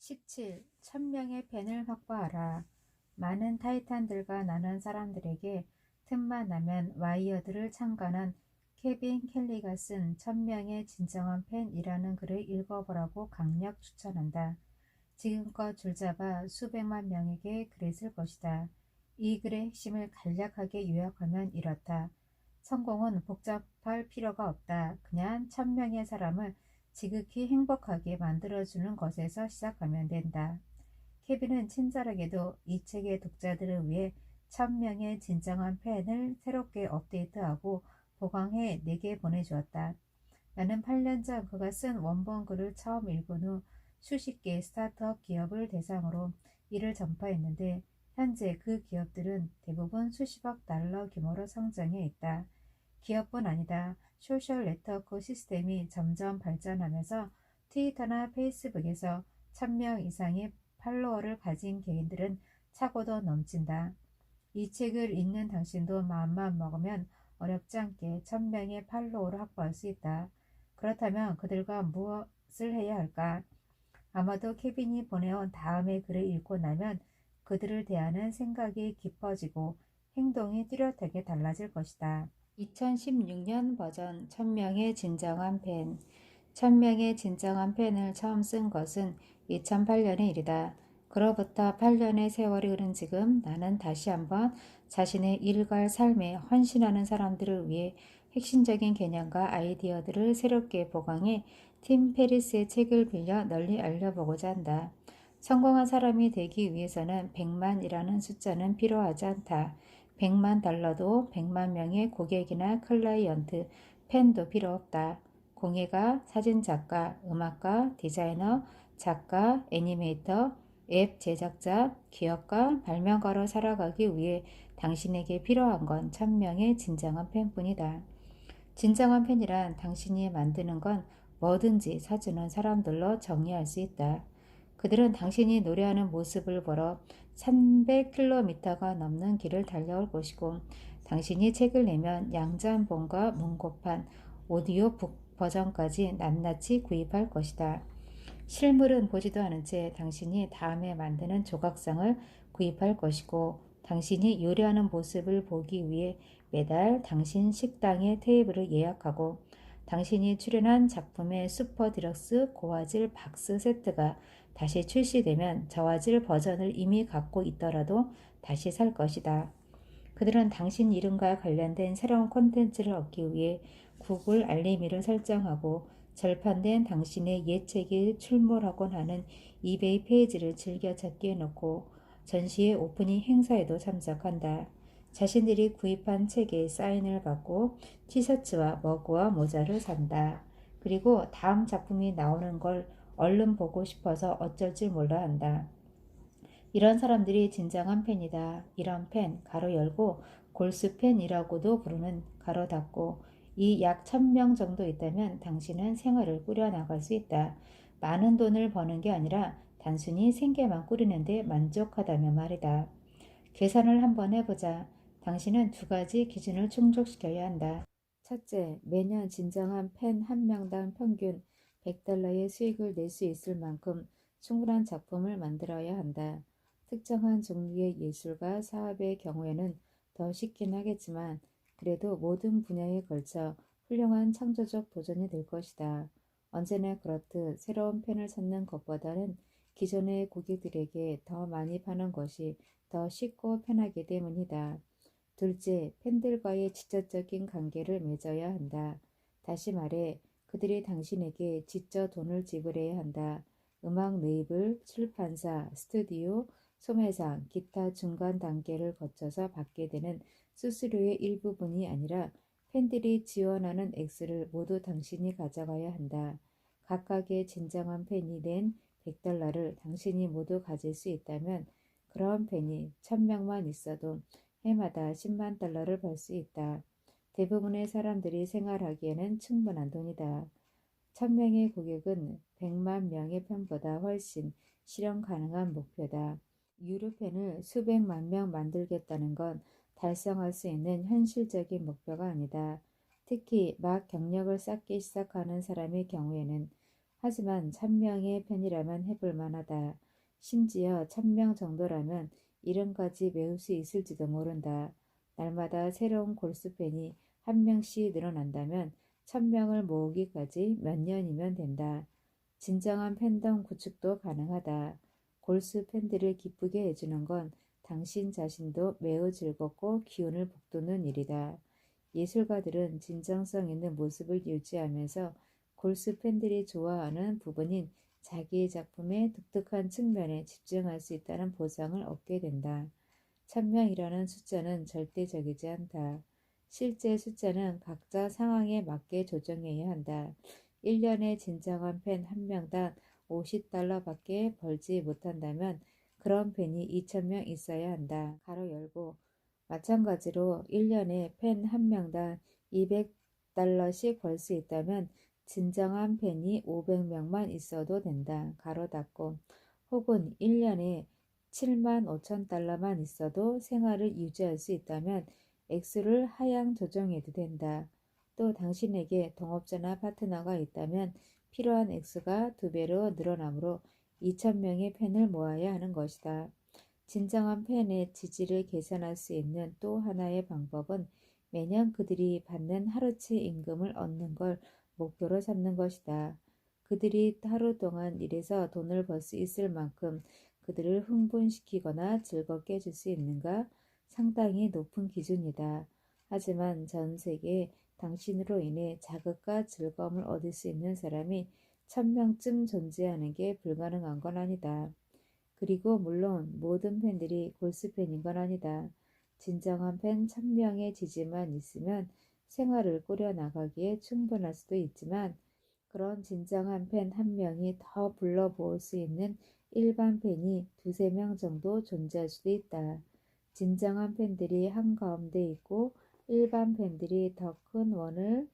17. 1000명의 팬을 확보하라. 많은 타이탄들과 나눈 사람들에게 틈만 나면 와이어드를 창간한 케빈 켈리가 쓴 1000명의 진정한 팬이라는 글을 읽어보라고 강력 추천한다. 지금껏 줄잡아 수백만 명에게 그랬을 것이다. 이 글의 핵심을 간략하게 요약하면 이렇다. 성공은 복잡할 필요가 없다. 그냥 1000명의 사람을 지극히 행복하게 만들어주는 것에서 시작하면 된다. 케빈은 친절하게도 이 책의 독자들을 위해 1000명의 진정한 팬을 새롭게 업데이트하고 보강해 내게 보내주었다. 나는 8년 전 그가 쓴 원본 글을 처음 읽은 후 수십 개의 스타트업 기업을 대상으로 이를 전파했는데 현재 그 기업들은 대부분 수십억 달러 규모로 성장해 있다. 기업뿐 아니다. 소셜 네트워크 시스템이 점점 발전하면서 트위터나 페이스북에서 1000명 이상의 팔로워를 가진 개인들은 차고도 넘친다. 이 책을 읽는 당신도 마음만 먹으면 어렵지 않게 1000명의 팔로워를 확보할 수 있다. 그렇다면 그들과 무엇을 해야 할까? 아마도 케빈이 보내온 다음의 글을 읽고 나면 그들을 대하는 생각이 깊어지고 행동이 뚜렷하게 달라질 것이다. 2016년 버전 1000명의 진정한 팬 1000명의 진정한 팬을 처음 쓴 것은 2008년의 일이다. 그로부터 8년의 세월이 흐른 지금 나는 다시 한번 자신의 일과 삶에 헌신하는 사람들을 위해 핵심적인 개념과 아이디어들을 새롭게 보강해 팀 페리스의 책을 빌려 널리 알려보고자 한다. 성공한 사람이 되기 위해서는 100만이라는 숫자는 필요하지 않다. 100만 달러도 100만 명의 고객이나 클라이언트, 팬도 필요 없다. 공예가, 사진작가, 음악가, 디자이너, 작가, 애니메이터, 앱 제작자, 기업가, 발명가로 살아가기 위해 당신에게 필요한 건 1000명의 진정한 팬뿐이다. 진정한 팬이란 당신이 만드는 건 뭐든지 사주는 사람들로 정의할 수 있다. 그들은 당신이 노래하는 모습을 보러 300km가 넘는 길을 달려올 것이고 당신이 책을 내면 양자본과 문고판, 오디오북 버전까지 낱낱이 구입할 것이다. 실물은 보지도 않은 채 당신이 다음에 만드는 조각상을 구입할 것이고 당신이 요리하는 모습을 보기 위해 매달 당신 식당의 테이블을 예약하고 당신이 출연한 작품의 슈퍼 디럭스 고화질 박스 세트가 다시 출시되면 저화질 버전을 이미 갖고 있더라도 다시 살 것이다. 그들은 당신 이름과 관련된 새로운 콘텐츠를 얻기 위해 구글 알림이를 설정하고 절판된 당신의 옛 책이 출몰하곤 하는 이베이 페이지를 즐겨찾기 해놓고 전시회 오프닝 행사에도 참석한다. 자신들이 구입한 책에 사인을 받고 티셔츠와 머그와 모자를 산다. 그리고 다음 작품이 나오는 걸 얼른 보고 싶어서 어쩔 줄 몰라 한다. 이런 사람들이 진정한 팬이다. 이런 팬, 가로 열고 골수팬이라고도 부르는 가로 닫고 이 약 1000명 정도 있다면 당신은 생활을 꾸려나갈 수 있다. 많은 돈을 버는 게 아니라 단순히 생계만 꾸리는데 만족하다면 말이다. 계산을 한번 해보자. 당신은 두 가지 기준을 충족시켜야 한다. 첫째, 매년 진정한 팬 한 명당 평균 100달러의 수익을 낼 수 있을 만큼 충분한 작품을 만들어야 한다. 특정한 종류의 예술과 사업의 경우에는 더 쉽긴 하겠지만 그래도 모든 분야에 걸쳐 훌륭한 창조적 도전이 될 것이다. 언제나 그렇듯 새로운 팬을 찾는 것보다는 기존의 고객들에게 더 많이 파는 것이 더 쉽고 편하기 때문이다. 둘째, 팬들과의 직접적인 관계를 맺어야 한다. 다시 말해 그들이 당신에게 직접 돈을 지불해야 한다. 음악 레이블, 출판사, 스튜디오, 소매상, 기타 중간 단계를 거쳐서 받게 되는 수수료의 일부분이 아니라 팬들이 지원하는 액수를 모두 당신이 가져가야 한다. 각각의 진정한 팬이 낸 100달러를 당신이 모두 가질 수 있다면 그런 팬이 1000명만 있어도 해마다 10만 달러를 벌 수 있다. 대부분의 사람들이 생활하기에는 충분한 돈이다. 1000명의 고객은 100만 명의 팬보다 훨씬 실현 가능한 목표다. 유료팬을 수백만 명 만들겠다는 건 달성할 수 있는 현실적인 목표가 아니다. 특히 막 경력을 쌓기 시작하는 사람의 경우에는 하지만 1000명의 팬이라면 해볼 만하다. 심지어 1000명 정도라면 이름까지 외울 수 있을지도 모른다. 날마다 새로운 골수 팬이 한 명씩 늘어난다면 1000명을 모으기까지 몇 년이면 된다. 진정한 팬덤 구축도 가능하다. 골수 팬들을 기쁘게 해주는 건 당신 자신도 매우 즐겁고 기운을 북돋는 일이다. 예술가들은 진정성 있는 모습을 유지하면서 골수 팬들이 좋아하는 부분인 자기의 작품의 독특한 측면에 집중할 수 있다는 보상을 얻게 된다. 1000명이라는 숫자는 절대적이지 않다. 실제 숫자는 각자 상황에 맞게 조정해야 한다. 1년에 진정한 팬 한 명당 $50밖에 벌지 못한다면 그런 팬이 2000명 있어야 한다. 가로 열고 마찬가지로 1년에 팬 한 명당 $200씩 벌 수 있다면 진정한 팬이 500명만 있어도 된다. 가로 닫고 혹은 1년에 7만 5천 달러만 있어도 생활을 유지할 수 있다면 액수를 하향 조정해도 된다. 또 당신에게 동업자나 파트너가 있다면 필요한 액수가 2배로 늘어나므로 2,000명의 팬을 모아야 하는 것이다. 진정한 팬의 지지를 개선할 수 있는 또 하나의 방법은 매년 그들이 받는 하루치 임금을 얻는 걸 목표로 삼는 것이다. 그들이 하루 동안 일해서 돈을 벌 수 있을 만큼 그들을 흥분시키거나 즐겁게 해줄 수 있는가? 상당히 높은 기준이다. 하지만 전 세계에 당신으로 인해 자극과 즐거움을 얻을 수 있는 사람이 1000명쯤 존재하는 게 불가능한 건 아니다. 그리고 물론 모든 팬들이 골수 팬인 건 아니다. 진정한 팬 1000명의 지지만 있으면 생활을 꾸려나가기에 충분할 수도 있지만 그런 진정한 팬 한 명이 더 불러모을 수 있는 일반 팬이 두세 명 정도 존재할 수도 있다. 진정한 팬들이 한가운데 있고 일반 팬들이 더 큰 원을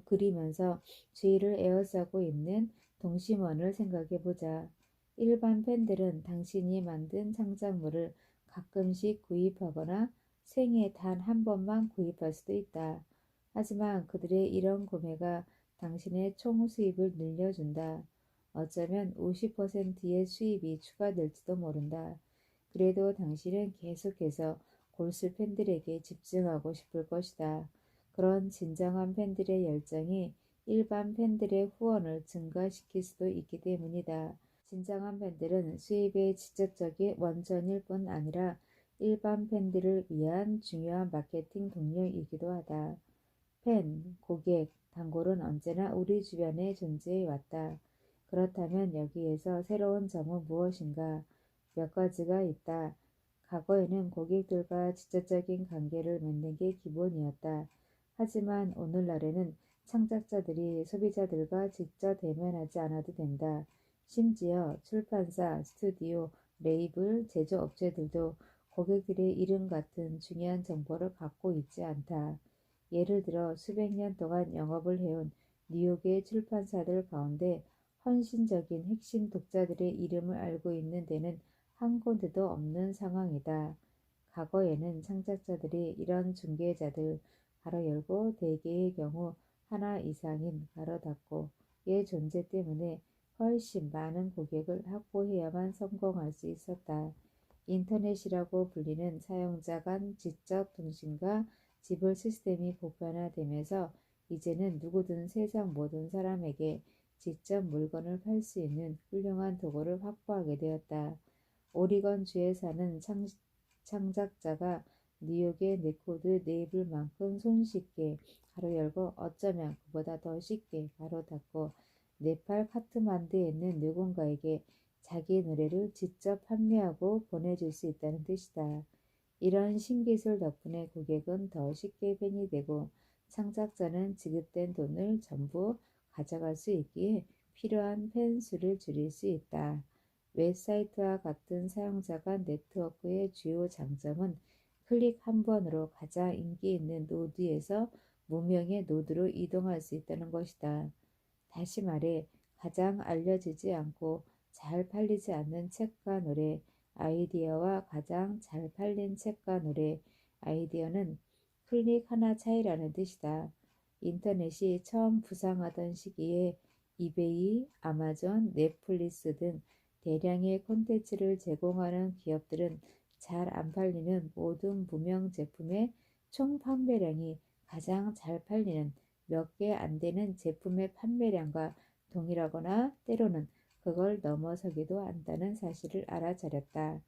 그리면서 주위를 에워싸고 있는 동심원을 생각해보자. 일반 팬들은 당신이 만든 창작물을 가끔씩 구입하거나 생애 단 한 번만 구입할 수도 있다. 하지만 그들의 이런 구매가 당신의 총 수입을 늘려준다. 어쩌면 50%의 수입이 추가될지도 모른다. 그래도 당신은 계속해서 골수 팬들에게 집중하고 싶을 것이다. 그런 진정한 팬들의 열정이 일반 팬들의 후원을 증가시킬 수도 있기 때문이다. 진정한 팬들은 수입의 직접적인 원천일 뿐 아니라 일반 팬들을 위한 중요한 마케팅 동력이기도 하다. 팬, 고객, 단골은 언제나 우리 주변에 존재해 왔다. 그렇다면 여기에서 새로운 점은 무엇인가? 몇 가지가 있다. 과거에는 고객들과 직접적인 관계를 맺는 게 기본이었다. 하지만 오늘날에는 창작자들이 소비자들과 직접 대면하지 않아도 된다. 심지어 출판사, 스튜디오, 레이블, 제조업체들도 고객들의 이름 같은 중요한 정보를 갖고 있지 않다. 예를 들어 수백 년 동안 영업을 해온 뉴욕의 출판사들 가운데 헌신적인 핵심 독자들의 이름을 알고 있는 데는 한 군데도 없는 상황이다. 과거에는 창작자들이 이런 중개자들 가로 열고 대개의 경우 하나 이상인 가로 닫고 의 존재 때문에 훨씬 많은 고객을 확보해야만 성공할 수 있었다. 인터넷이라고 불리는 사용자 간 지적 통신과 지불 시스템이 보편화되면서 이제는 누구든 세상 모든 사람에게 직접 물건을 팔 수 있는 훌륭한 도구를 확보하게 되었다. 오리건주에 사는 창작자가 뉴욕의 레코드 네이블만큼 손쉽게 가로 열고 어쩌면 그보다 더 쉽게 가로 닫고 네팔 카트만두에 있는 누군가에게 자기 노래를 직접 판매하고 보내줄 수 있다는 뜻이다. 이런 신기술 덕분에 고객은 더 쉽게 팬이 되고 창작자는 지급된 돈을 전부 가져갈 수 있기에 필요한 팬 수를 줄일 수 있다. 웹사이트와 같은 사용자 간 네트워크의 주요 장점은 클릭 한 번으로 가장 인기 있는 노드에서 무명의 노드로 이동할 수 있다는 것이다. 다시 말해 가장 알려지지 않고 잘 팔리지 않는 책과 노래, 아이디어와 가장 잘 팔린 책과 노래, 아이디어는 클릭 하나 차이라는 뜻이다. 인터넷이 처음 부상하던 시기에 이베이, 아마존, 넷플릭스 등 대량의 콘텐츠를 제공하는 기업들은 잘 안 팔리는 모든 무명 제품의 총 판매량이 가장 잘 팔리는 몇 개 안 되는 제품의 판매량과 동일하거나 때로는 그걸 넘어서기도 한다는 사실을 알아차렸다.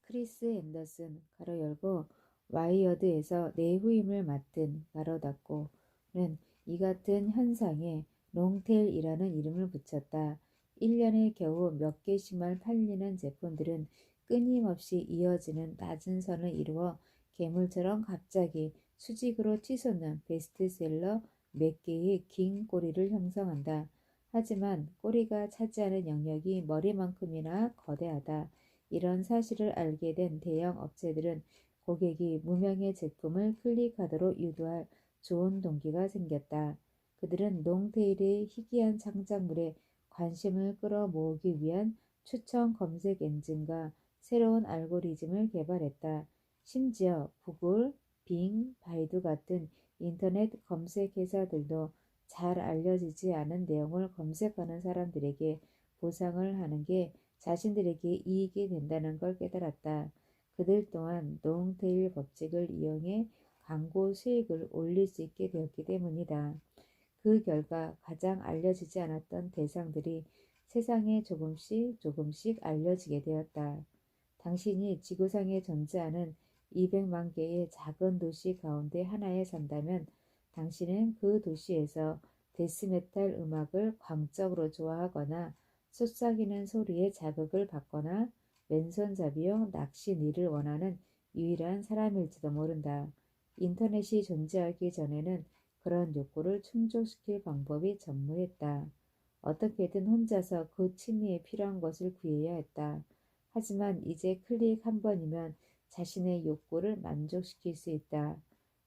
크리스 앤더슨 가로 열고 와이어드에서 내후임을 맡은 가로 닫고는 이 같은 현상에 롱테일이라는 이름을 붙였다. 1년에 겨우 몇 개씩만 팔리는 제품들은 끊임없이 이어지는 낮은 선을 이루어 괴물처럼 갑자기 수직으로 치솟는 베스트셀러 몇 개의 긴 꼬리를 형성한다. 하지만 꼬리가 차지하는 영역이 머리만큼이나 거대하다. 이런 사실을 알게 된 대형 업체들은 고객이 무명의 제품을 클릭하도록 유도할 좋은 동기가 생겼다. 그들은 롱테일의 희귀한 창작물에 관심을 끌어모으기 위한 추천 검색 엔진과 새로운 알고리즘을 개발했다. 심지어 구글, 빙, 바이두 같은 인터넷 검색 회사들도 잘 알려지지 않은 내용을 검색하는 사람들에게 보상을 하는 게 자신들에게 이익이 된다는 걸 깨달았다. 그들 또한 롱테일 법칙을 이용해 광고 수익을 올릴 수 있게 되었기 때문이다. 그 결과 가장 알려지지 않았던 대상들이 세상에 조금씩 알려지게 되었다. 당신이 지구상에 존재하는 200만 개의 작은 도시 가운데 하나에 산다면 당신은 그 도시에서 데스메탈 음악을 광적으로 좋아하거나 속삭이는 소리에 자극을 받거나 왼손잡이용 낚시니를 원하는 유일한 사람일지도 모른다. 인터넷이 존재하기 전에는 그런 욕구를 충족시킬 방법이 전무했다. 어떻게든 혼자서 그 취미에 필요한 것을 구해야 했다. 하지만 이제 클릭 한 번이면 자신의 욕구를 만족시킬 수 있다.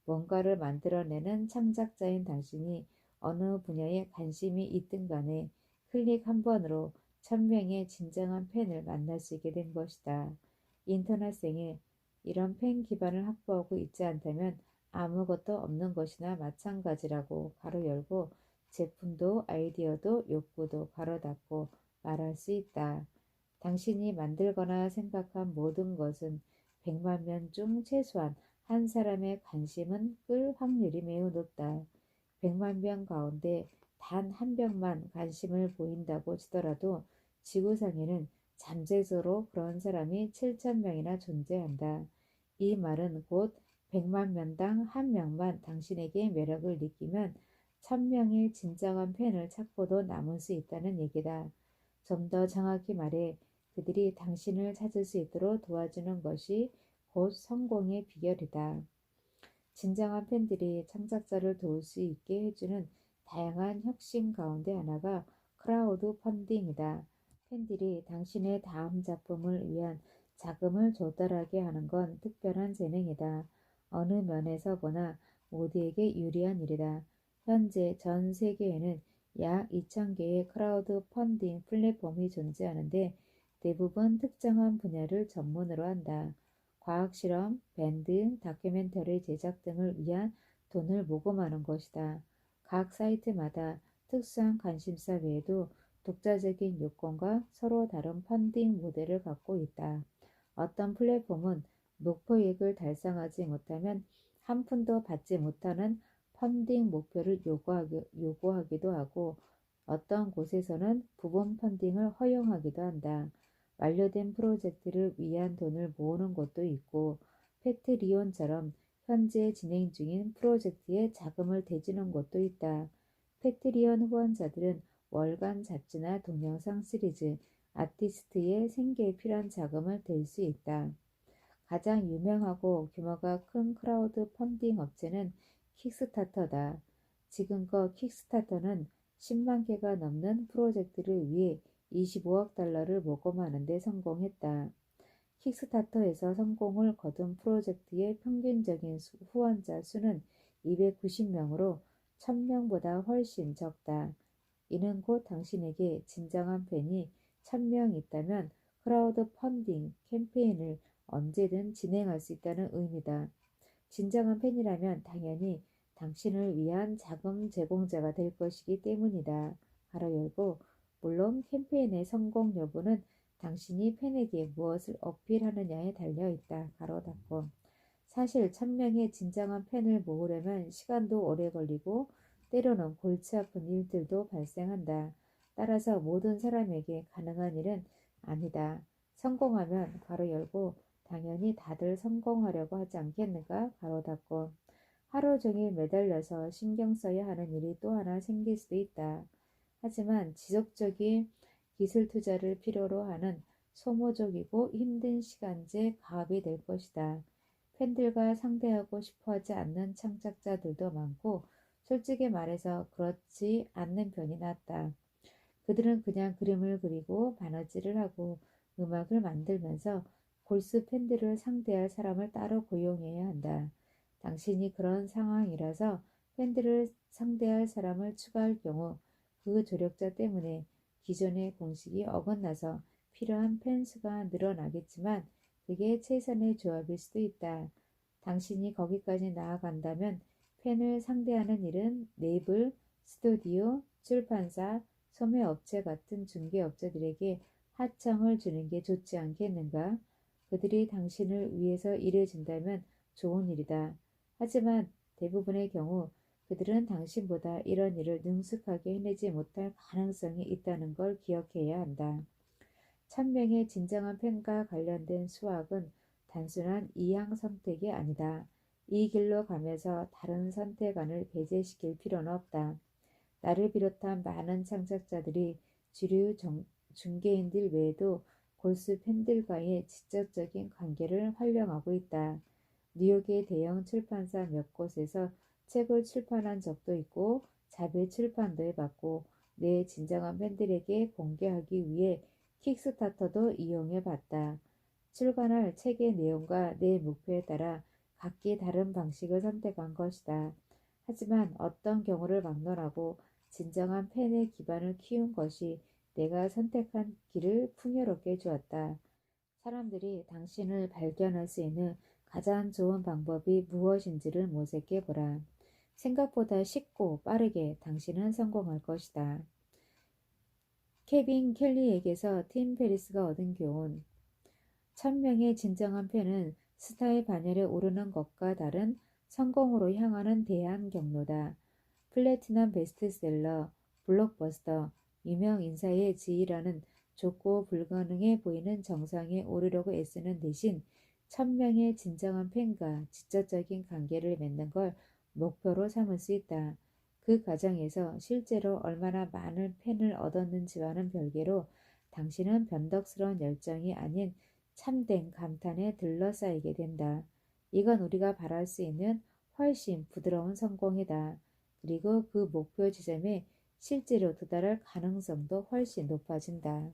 뭔가를 만들어내는 창작자인 당신이 어느 분야에 관심이 있든 간에 클릭 한 번으로 1000명의 진정한 팬을 만날 수 있게 된 것이다. 인터넷생에 이런 팬 기반을 확보하고 있지 않다면 아무것도 없는 것이나 마찬가지라고 가로 열고 제품도 아이디어도 욕구도 가로 닫고 말할 수 있다. 당신이 만들거나 생각한 모든 것은 100만 명 중 최소한 한 사람의 관심은 끌 확률이 매우 높다. 100만 명 가운데 단 한 명만 관심을 보인다고 치더라도 지구상에는 잠재적으로 그런 사람이 7,000명이나 존재한다. 이 말은 곧 100만 명당 한 명만 당신에게 매력을 느끼면 1000명의 진정한 팬을 찾고도 남을 수 있다는 얘기다. 좀 더 정확히 말해 그들이 당신을 찾을 수 있도록 도와주는 것이 곧 성공의 비결이다. 진정한 팬들이 창작자를 도울 수 있게 해주는 다양한 혁신 가운데 하나가 크라우드 펀딩이다. 팬들이 당신의 다음 작품을 위한 자금을 조달하게 하는 건 특별한 재능이다. 어느 면에서 보나 모두에게 유리한 일이다. 현재 전 세계에는 약 2,000개의 크라우드 펀딩 플랫폼이 존재하는데 대부분 특정한 분야를 전문으로 한다. 과학실험, 밴드, 다큐멘터리 제작 등을 위한 돈을 모금하는 것이다. 각 사이트마다 특수한 관심사 외에도 독자적인 요건과 서로 다른 펀딩 모델을 갖고 있다. 어떤 플랫폼은 목표액을 달성하지 못하면 한 푼도 받지 못하는 펀딩 목표를 요구하기도 하고 어떤 곳에서는 부분 펀딩을 허용하기도 한다. 완료된 프로젝트를 위한 돈을 모으는 곳도 있고 패트리온처럼 현재 진행 중인 프로젝트에 자금을 대주는 곳도 있다. 패트리온 후원자들은 월간 잡지나 동영상 시리즈, 아티스트의 생계에 필요한 자금을 댈 수 있다. 가장 유명하고 규모가 큰 크라우드 펀딩 업체는 킥스타터다. 지금껏 킥스타터는 10만 개가 넘는 프로젝트를 위해 25억 달러를 모금하는 데 성공했다. 킥스타터에서 성공을 거둔 프로젝트의 평균적인 후원자 수는 290명으로 1000명보다 훨씬 적다. 이는 곧 당신에게 진정한 팬이 1000명 있다면 크라우드 펀딩 캠페인을 언제든 진행할 수 있다는 의미다. 진정한 팬이라면 당연히 당신을 위한 자금 제공자가 될 것이기 때문이다. 가로 열고 물론 캠페인의 성공 여부는 당신이 팬에게 무엇을 어필하느냐에 달려 있다. 가로 닫고 사실 1000명의 진정한 팬을 모으려면 시간도 오래 걸리고 때로는 골치 아픈 일들도 발생한다. 따라서 모든 사람에게 가능한 일은 아니다. 성공하면 가로 열고 당연히 다들 성공하려고 하지 않겠는가? 가로 닫고 하루 종일 매달려서 신경 써야 하는 일이 또 하나 생길 수도 있다. 하지만 지속적인 기술 투자를 필요로 하는 소모적이고 힘든 시간제 가업이 될 것이다. 팬들과 상대하고 싶어 하지 않는 창작자들도 많고 솔직히 말해서 그렇지 않는 편이 낫다. 그들은 그냥 그림을 그리고 바느질을 하고 음악을 만들면서 골수 팬들을 상대할 사람을 따로 고용해야 한다. 당신이 그런 상황이라서 팬들을 상대할 사람을 추가할 경우 그 조력자 때문에 기존의 공식이 어긋나서 필요한 팬 수가 늘어나겠지만 그게 최선의 조합일 수도 있다. 당신이 거기까지 나아간다면 팬을 상대하는 일은 레이블, 스튜디오, 출판사, 소매업체 같은 중개업체들에게 하청을 주는 게 좋지 않겠는가? 그들이 당신을 위해서 일해준다면 좋은 일이다. 하지만 대부분의 경우 그들은 당신보다 이런 일을 능숙하게 해내지 못할 가능성이 있다는 걸 기억해야 한다. 1000명의 진정한 팬과 관련된 수학은 단순한 이항 선택이 아니다. 이 길로 가면서 다른 선택안을 배제시킬 필요는 없다. 나를 비롯한 많은 창작자들이 주류 중개인들 외에도 골수 팬들과의 직접적인 관계를 활용하고 있다. 뉴욕의 대형 출판사 몇 곳에서 책을 출판한 적도 있고 자배 출판도 해봤고 내 진정한 팬들에게 공개하기 위해 킥스타터도 이용해봤다. 출간할 책의 내용과 내 목표에 따라 각기 다른 방식을 선택한 것이다. 하지만 어떤 경우를 막론하고 진정한 팬의 기반을 키운 것이 내가 선택한 길을 풍요롭게 주었다. 사람들이 당신을 발견할 수 있는 가장 좋은 방법이 무엇인지를 모색해 보라. 생각보다 쉽고 빠르게 당신은 성공할 것이다. 케빈 켈리에게서 팀 페리스가 얻은 교훈. 1000명의 진정한 팬은 스타의 반열에 오르는 것과 다른 성공으로 향하는 대한 경로다. 플래티넘 베스트셀러, 블록버스터, 유명 인사의 지위라는 좁고 불가능해 보이는 정상에 오르려고 애쓰는 대신 1000명의 진정한 팬과 직접적인 관계를 맺는 걸 목표로 삼을 수 있다. 그 과정에서 실제로 얼마나 많은 팬을 얻었는지와는 별개로 당신은 변덕스러운 열정이 아닌 참된 감탄에 들러싸이게 된다. 이건 우리가 바랄 수 있는 훨씬 부드러운 성공이다. 그리고 그 목표 지점에 실제로 도달할 가능성도 훨씬 높아진다.